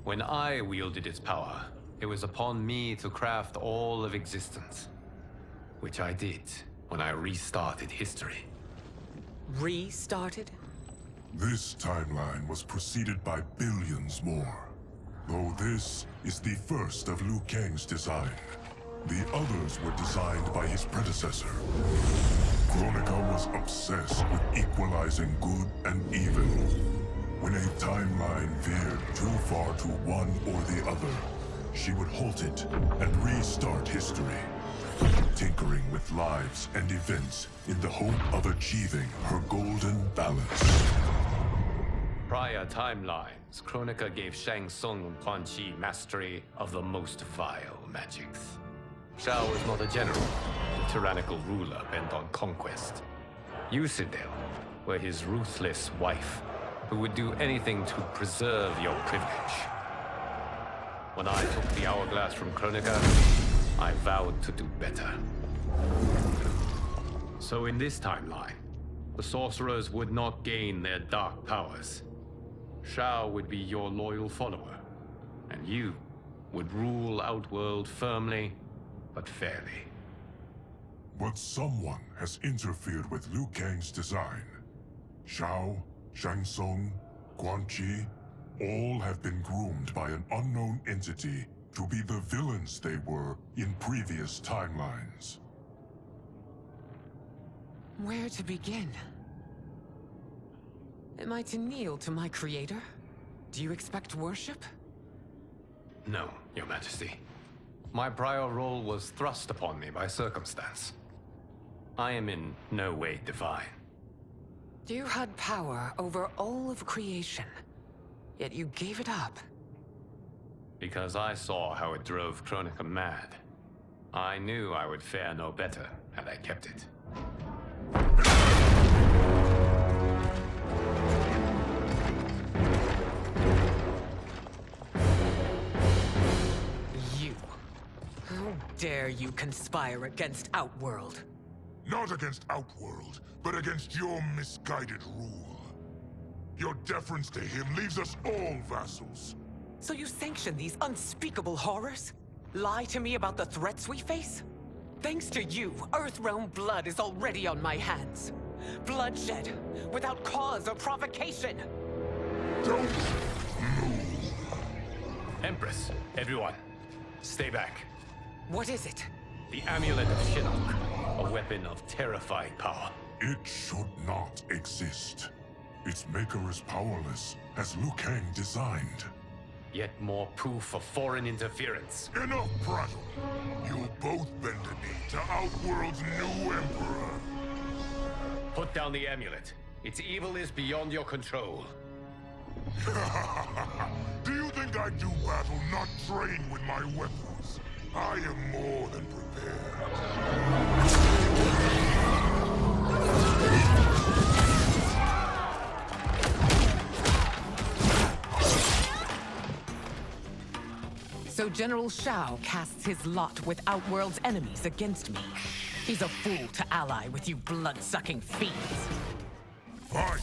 When I wielded its power, it was upon me to craft all of existence. Which I did when I restarted history. Restarted? This timeline was preceded by billions more. Though this is the first of Liu Kang's design. The others were designed by his predecessor. Kronika was obsessed with equalizing good and evil. When a timeline veered too far to one or the other, she would halt it and restart history, tinkering with lives and events in the hope of achieving her golden balance. Prior timelines, Kronika gave Shang Tsung and Quan Chi mastery of the most vile magics. Shao was not a general, a tyrannical ruler bent on conquest. You, Sindel, were his ruthless wife, who would do anything to preserve your privilege. When I took the hourglass from Kronika, I vowed to do better. So in this timeline, the sorcerers would not gain their dark powers. Shao would be your loyal follower, and you would rule Outworld firmly, but fairly. But someone has interfered with Liu Kang's design. Shao, Shang Tsung, Quan Chi, all have been groomed by an unknown entity to be the villains they were in previous timelines. Where to begin? Am I to kneel to my creator? Do you expect worship? No, Your Majesty. My prior role was thrust upon me by circumstance. I am in no way divine. You had power over all of creation, yet you gave it up. Because I saw how it drove Kronika mad. I knew I would fare no better had I kept it. You. How dare you conspire against Outworld? Not against Outworld, but against your misguided rule. Your deference to him leaves us all vassals. So you sanction these unspeakable horrors? Lie to me about the threats we face? Thanks to you, Earthrealm blood is already on my hands. Bloodshed, without cause or provocation. Don't move. Empress, everyone, stay back. What is it? The Amulet of Shinnok, a weapon of terrifying power. It should not exist. Its maker is powerless, as Liu Kang designed. Yet more proof of foreign interference. Enough prattle. You'll both bend a knee to Outworld's new emperor. Put down the amulet. Its evil is beyond your control. Do you think I do battle not trained with my weapons? I am more than prepared. So General Shao casts his lot with Outworld's enemies against me. He's a fool to ally with you blood-sucking fiends. Fight!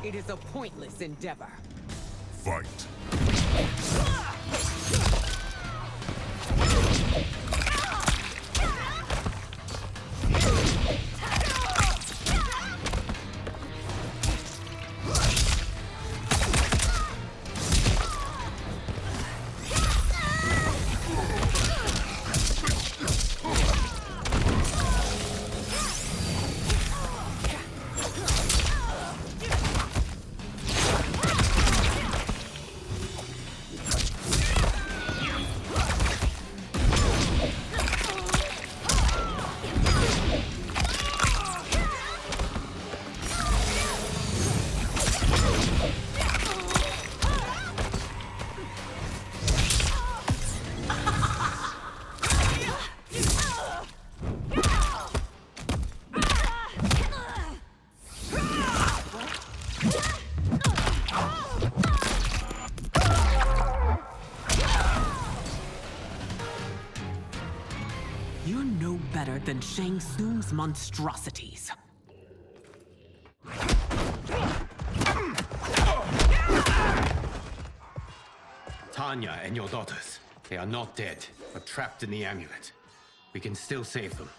It is a pointless endeavor. Fight! and Shang Tsung's monstrosities. Tanya and your daughters. They are not dead, but trapped in the amulet. We can still save them.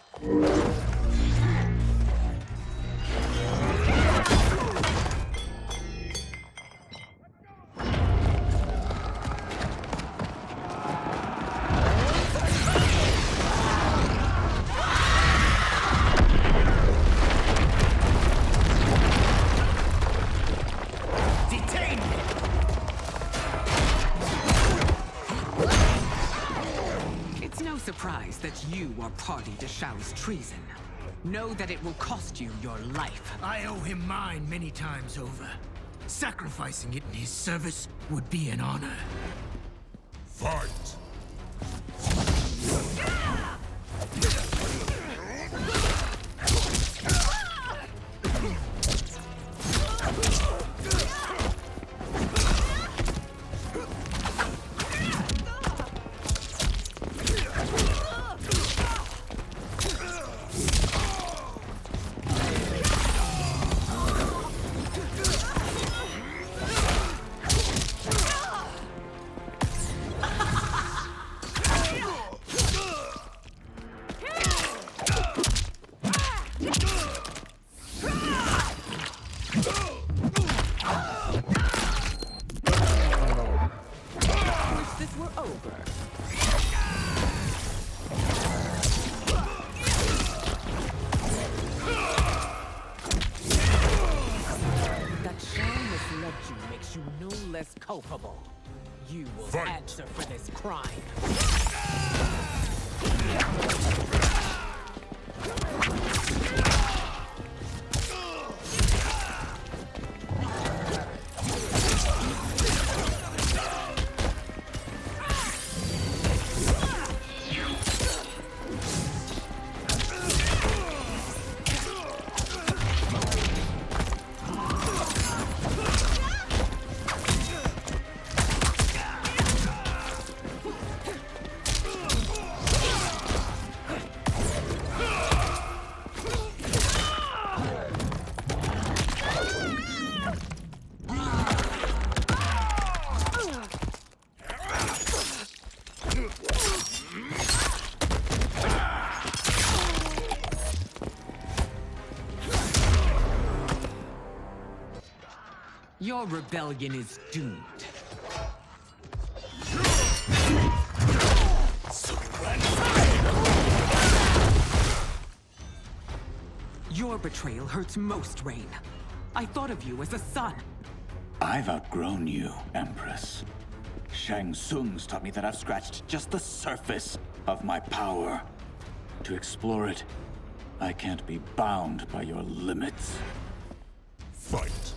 Surprised that you are party to Shao's treason. Know that it will cost you your life. I owe him mine many times over. Sacrificing it in his service would be an honor. Fight! Culpable. You will Fight. answer for this crime. Your rebellion is doomed. Your betrayal hurts most, Rain. I thought of you as a son. I've outgrown you, Empress. Shang Tsung's taught me that I've scratched just the surface of my power. To explore it, I can't be bound by your limits. Fight!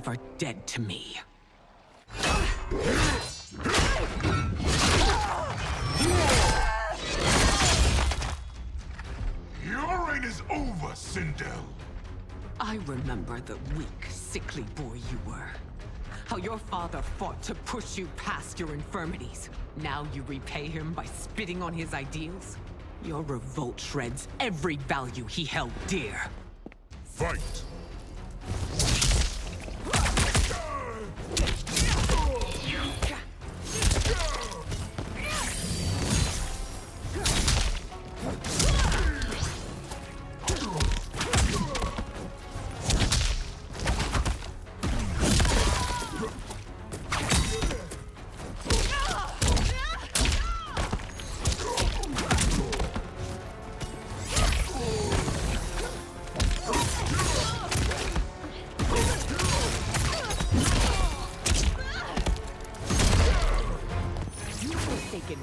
forever dead to me. Your reign is over, Sindel. I remember the weak, sickly boy you were. How your father fought to push you past your infirmities. Now you repay him by spitting on his ideals? Your revolt shreds every value he held dear. Fight!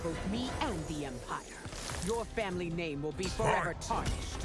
Both me and the Empire. Your family name will be forever tarnished.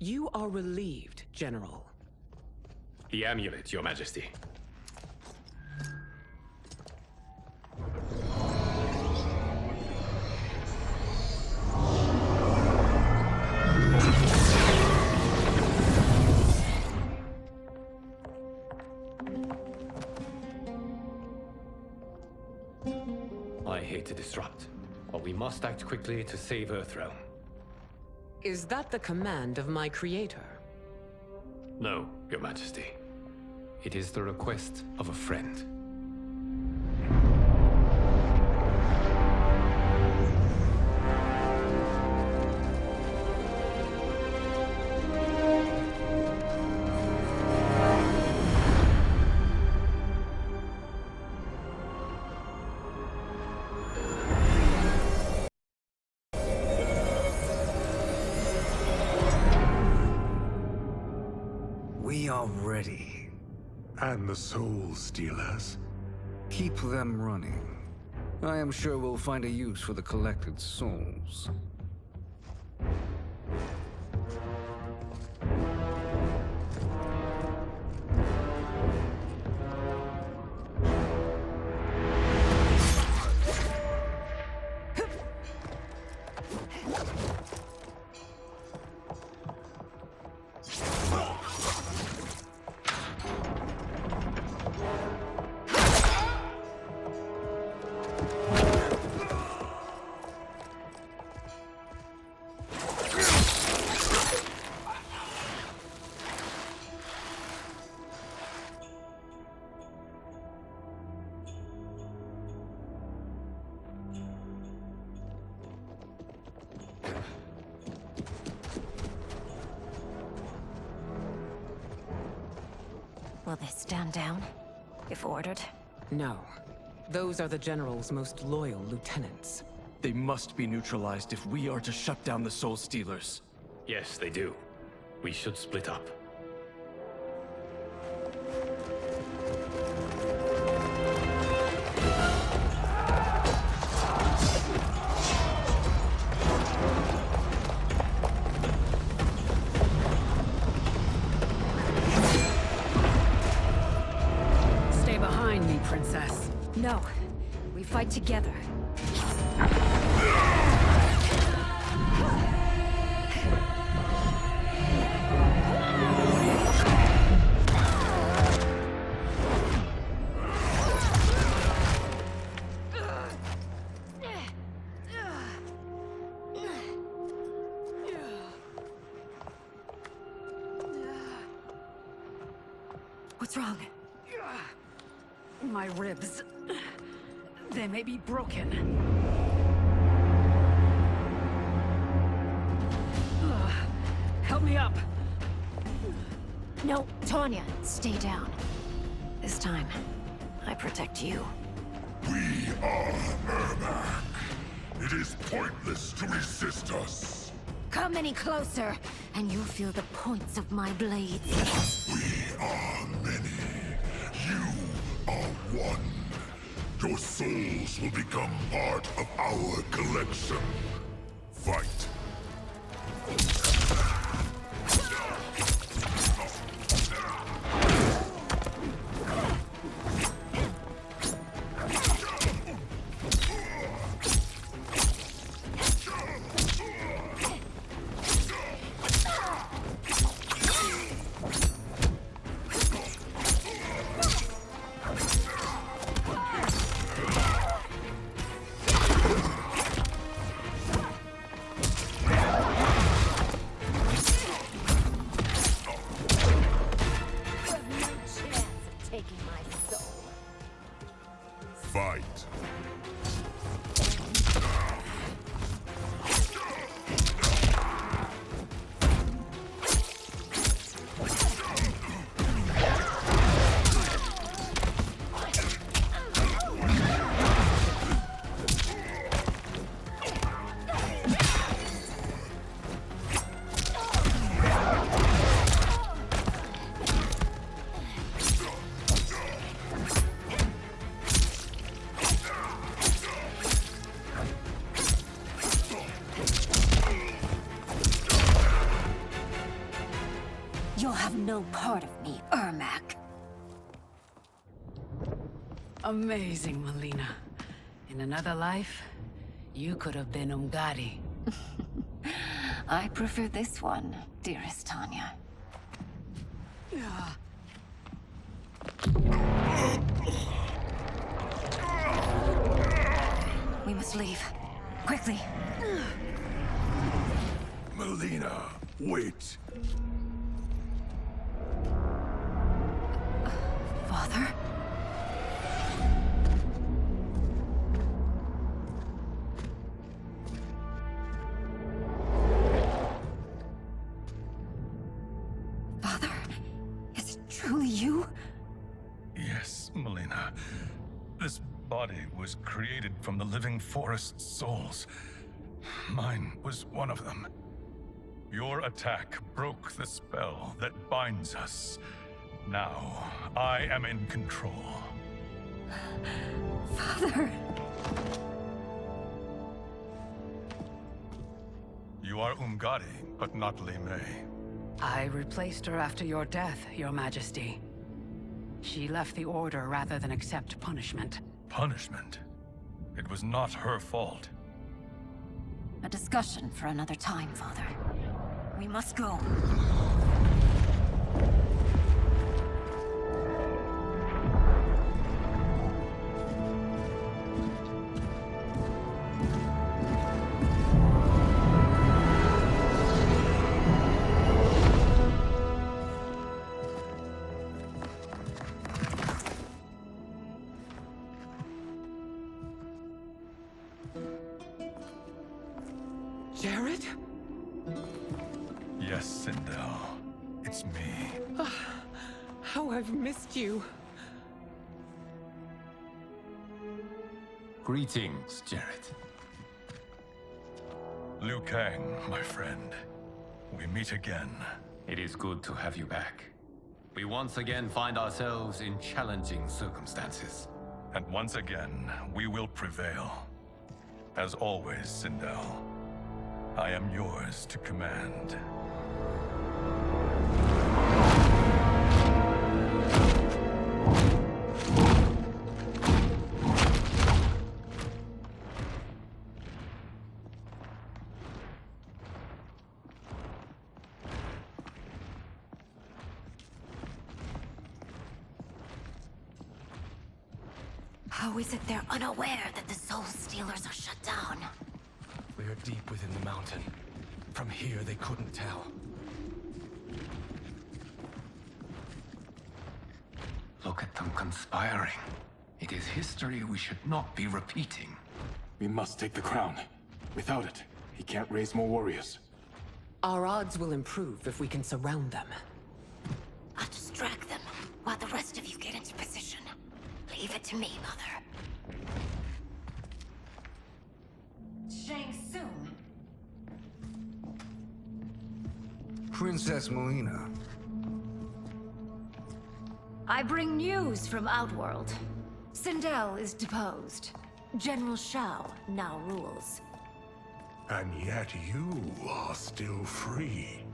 You are relieved, General. The amulet, Your Majesty. I hate to disrupt, but we must act quickly to save Earthrealm. Is that the command of my creator? No, Your Majesty. It is the request of a friend. We are ready. And the Soul Stealers? Keep them running. I am sure we'll find a use for the collected souls. Will they stand down, if ordered? No. Those are the General's most loyal lieutenants. They must be neutralized if we are to shut down the Soul Stealers. Yes, they do. We should split up. Stay behind me, Princess. No. We fight together. What's wrong? My ribs. They may be broken. Help me up. No, Tanya, stay down. This time, I protect you. We are Ermac. It is pointless to resist us. Come any closer, and you'll feel the points of my blades. We are many. You are one. Your souls will become part of our collection. Fight. Fight. You'll have no part of me, Ermac. Amazing, Melina. In another life, you could have been Umgadi. I prefer this one, dearest Tanya. We must leave. Quickly. Melina, wait. Father? Father? Is it truly you? Yes, Melina. This body was created from the living forest's souls. Mine was one of them. Your attack broke the spell that binds us. Now, I am in control. Father! You are Umgadi, but not Li Mei. I replaced her after your death, Your Majesty. She left the Order rather than accept punishment. Punishment? It was not her fault. A discussion for another time, Father. We must go. Jared? Yes, Sindel. It's me. How I've missed you. Greetings, Jared. Liu Kang, my friend. We meet again. It is good to have you back. We once again find ourselves in challenging circumstances. And once again, we will prevail. As always, Sindel, I am yours to command. How is it they're unaware that the Soul Stealers are shut down? We are deep within the mountain. From here, they couldn't tell. conspiring. It is history we should not be repeating. We must take the crown. Without it, he can't raise more warriors. Our odds will improve if we can surround them. I'll distract them while the rest of you get into position. Leave it to me, Mother. Shang Tsung. Princess Melina. I bring news from Outworld. Sindel is deposed. General Shao now rules. And yet you are still free.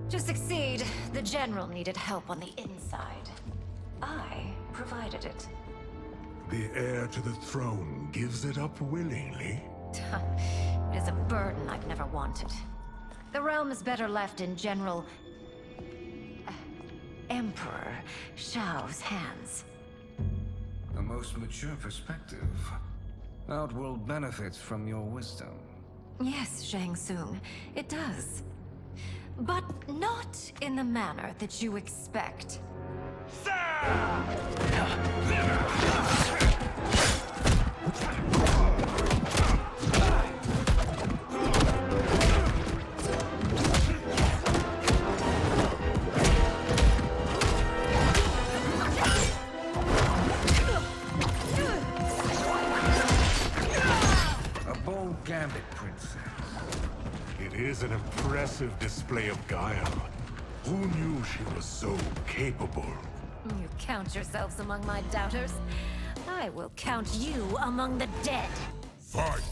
To succeed, the General needed help on the inside. I provided it. The heir to the throne gives it up willingly. It is a burden I've never wanted. The realm is better left in General... Emperor Shao's hands. A most mature perspective. Outworld benefits from your wisdom. Yes, Shang Tsung, it does. But not in the manner that you expect. Gambit, Princess. It is an impressive display of guile. Who knew she was so capable? You count yourselves among my doubters. I will count you among the dead. Fight!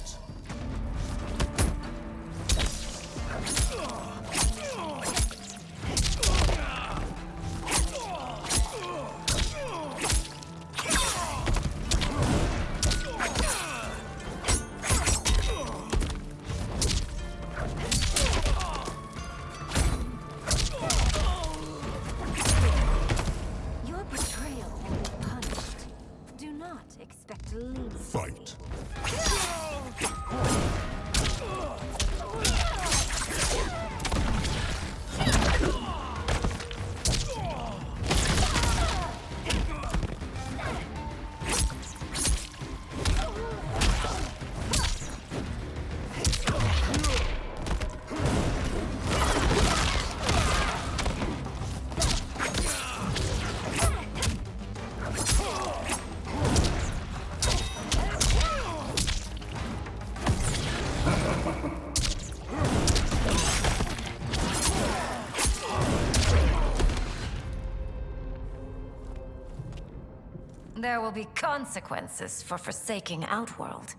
Fight. There will be consequences for forsaking Outworld.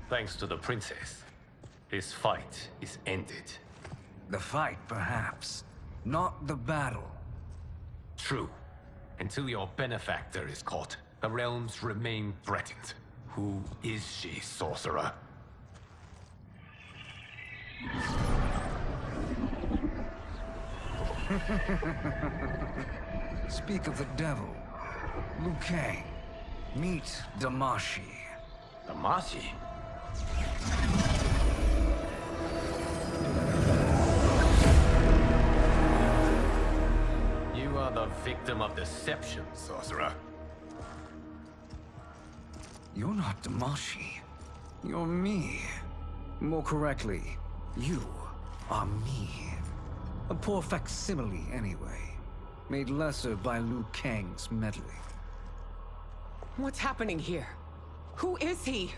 Thanks to the princess, this fight is ended. The fight, perhaps. Not the battle. True. Until your benefactor is caught, the realms remain threatened. Who is she, sorcerer? Speak of the devil. Liu Kang. Meet Damashi. Damashi? You are the victim of deception, sorcerer. You're not Damashi. You're me. More correctly, you are me. A poor facsimile, anyway. Made lesser by Liu Kang's meddling. What's happening here? Who is he?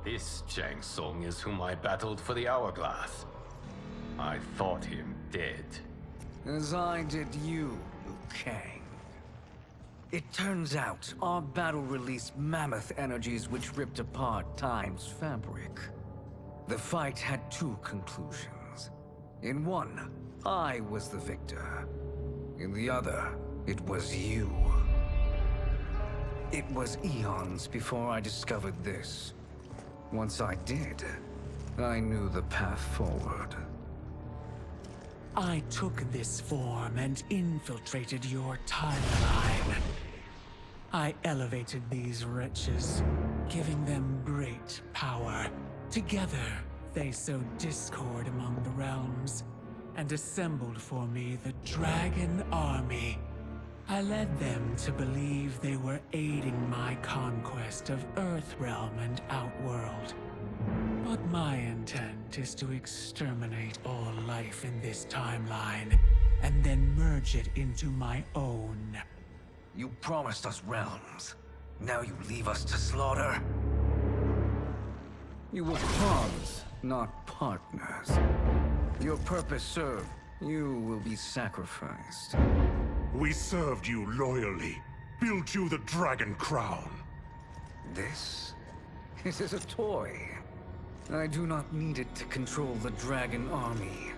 This Shang Tsung is whom I battled for the Hourglass. I thought him dead. As I did you, Liu Kang. It turns out our battle released mammoth energies which ripped apart time's fabric. The fight had two conclusions. In one, I was the victor. In the other, it was you. It was eons before I discovered this. Once I did, I knew the path forward. I took this form and infiltrated your timeline. I elevated these wretches, giving them great power. Together, They sowed discord among the realms and assembled for me the Dragon Army. I led them to believe they were aiding my conquest of Earthrealm and Outworld. But my intent is to exterminate all life in this timeline, and then merge it into my own. You promised us realms. Now you leave us to slaughter? You were pawns, not partners. Your purpose served. You will be sacrificed. We served you loyally, built you the Dragon Crown. This is a toy. I do not need it to control the Dragon Army.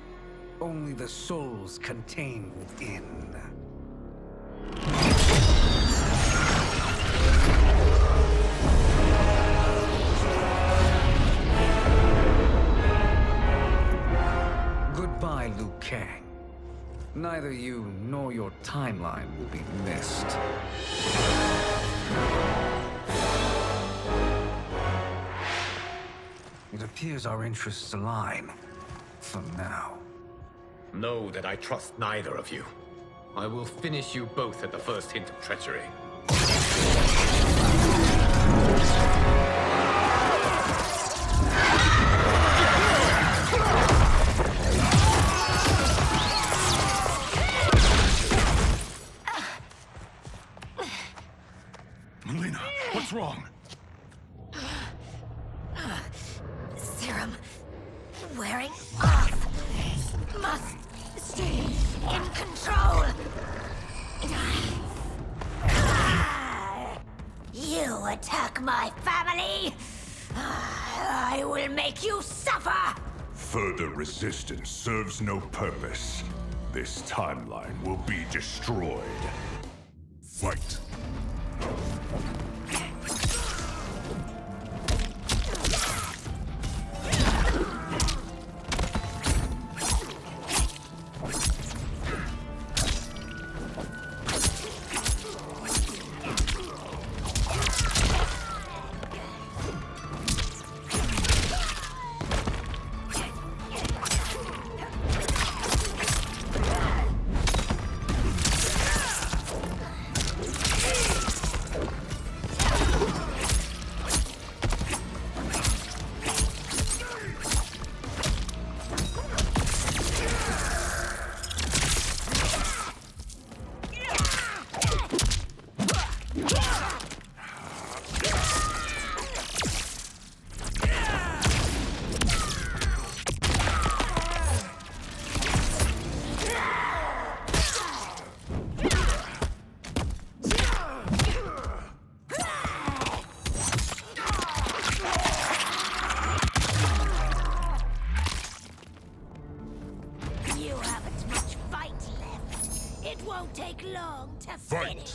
Only the souls contained within. Goodbye, Liu Kang. Neither you nor your timeline will be missed. It appears our interests align. For now. Know that I trust neither of you. I will finish you both at the first hint of treachery. Melina, what's wrong? Serum wearing off. Must stay in control. You attack my family. I will make you suffer. Further resistance serves no purpose. This timeline will be destroyed. Fight. Take long to finish.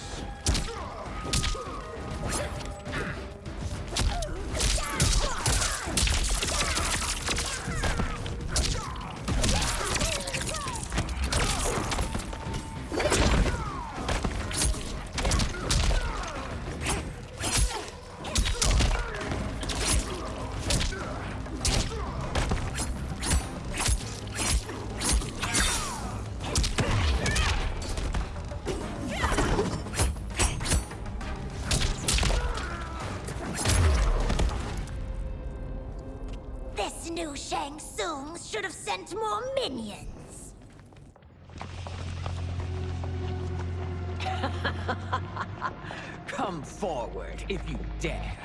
New Shang Tsung should have sent more minions. Come forward if you dare.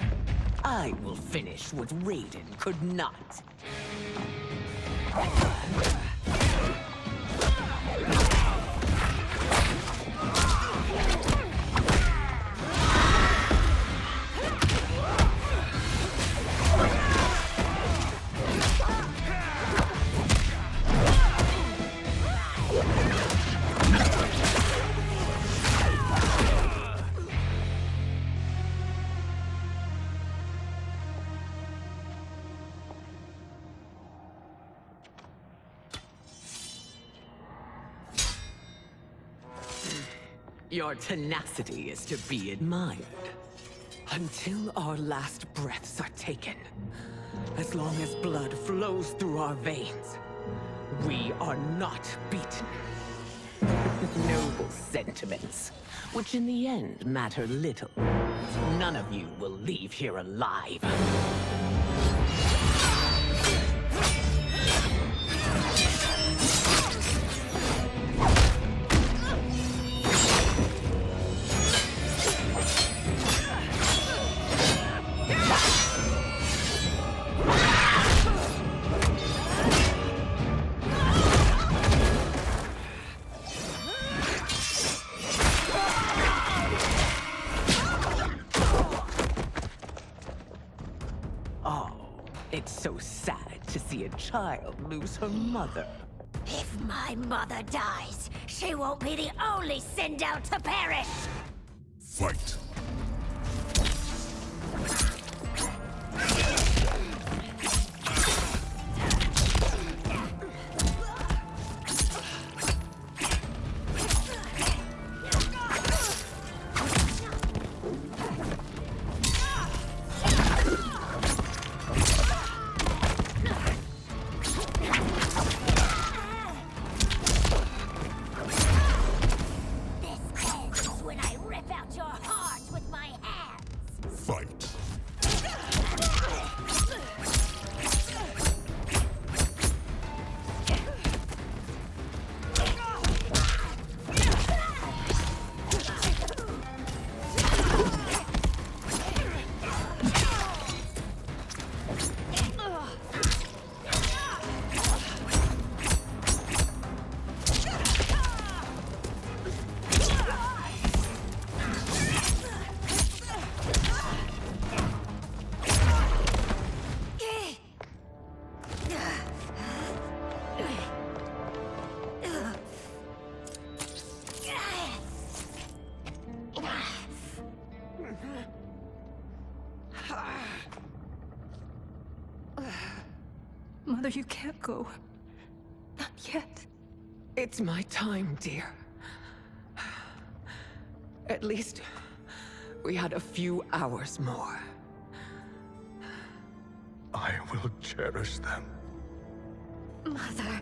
I will finish what Raiden could not. Your tenacity is to be admired. Until our last breaths are taken, As long as blood flows through our veins, we are not beaten. Noble sentiments, which in the end matter little. None of you will leave here alive. It's so sad to see a child lose her mother. If my mother dies, she won't be the only Sindel to perish! Fight! Fight! Mother, you can't go. Not yet. It's my time, dear. At least, we had a few hours more. I will cherish them. Mother...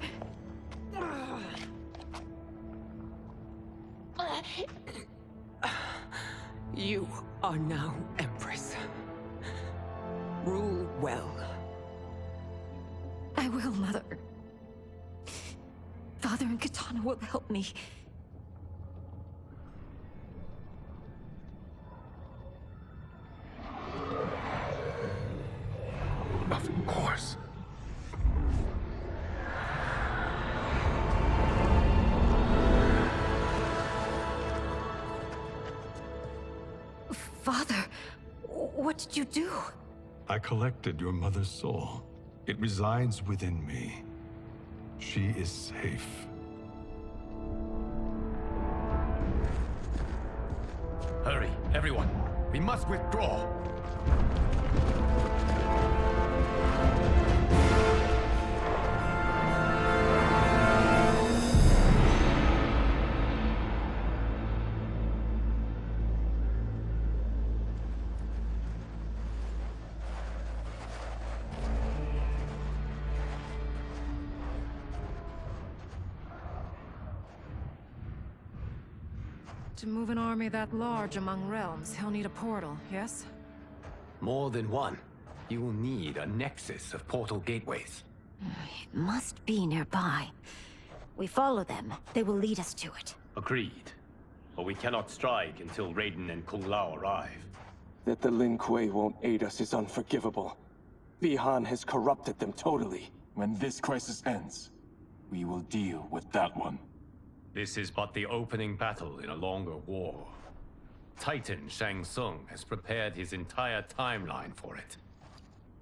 You are now Empress. Rule well. I will, Mother. Father and Katana will help me. Of course. Father, what did you do? I collected your mother's soul. It resides within me. She is safe. Hurry, everyone. We must withdraw. To move an army that large among realms, he'll need a portal, yes? More than one. You will need a nexus of portal gateways. It must be nearby. We follow them, they will lead us to it. Agreed. But we cannot strike until Raiden and Kung Lao arrive. That the Lin Kuei won't aid us is unforgivable. Bihan has corrupted them totally. When this crisis ends, we will deal with that one. This is but the opening battle in a longer war. Titan Shang Tsung has prepared his entire timeline for it.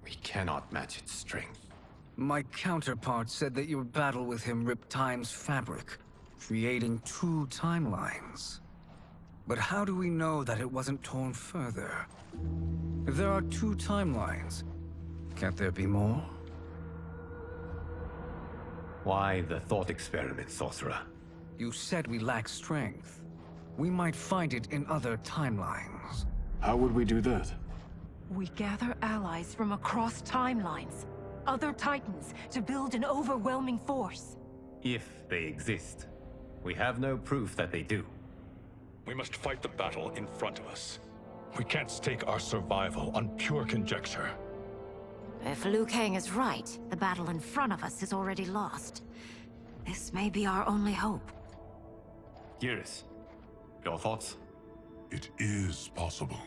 We cannot match its strength. My counterpart said that your battle with him ripped time's fabric, creating two timelines. But how do we know that it wasn't torn further? If there are two timelines, can't there be more? Why the thought experiment, Sorcerer? You said we lack strength. We might find it in other timelines. How would we do that? We gather allies from across timelines, other Titans, to build an overwhelming force. If they exist. We have no proof that they do. We must fight the battle in front of us. We can't stake our survival on pure conjecture. If Liu Kang is right, the battle in front of us is already lost. This may be our only hope. Geras, your thoughts? It is possible.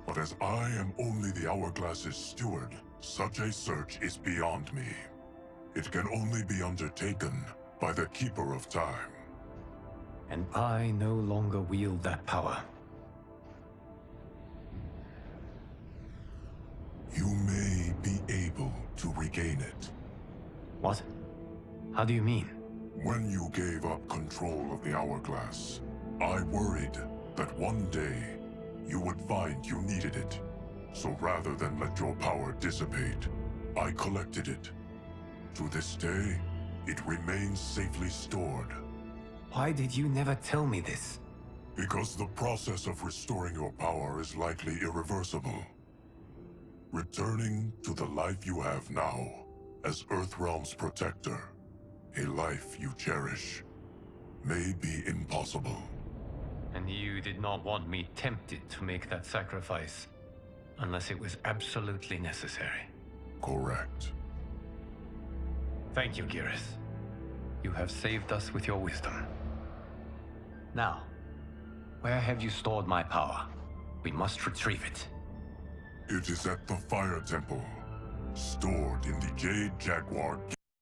But as I am only the Hourglass's steward, such a search is beyond me. It can only be undertaken by the Keeper of Time. And I no longer wield that power. You may be able to regain it. What? How do you mean? When you gave up control of the Hourglass, I worried that one day you would find you needed it. So rather than let your power dissipate, I collected it. To this day, it remains safely stored. Why did you never tell me this? Because the process of restoring your power is likely irreversible. Returning to the life you have now, as Earthrealm's protector, a life you cherish, may be impossible. And you did not want me tempted to make that sacrifice, unless it was absolutely necessary. Correct. Thank you, Geras. You have saved us with your wisdom. Now, where have you stored my power? We must retrieve it. It is at the Fire Temple, stored in the Jade Jaguar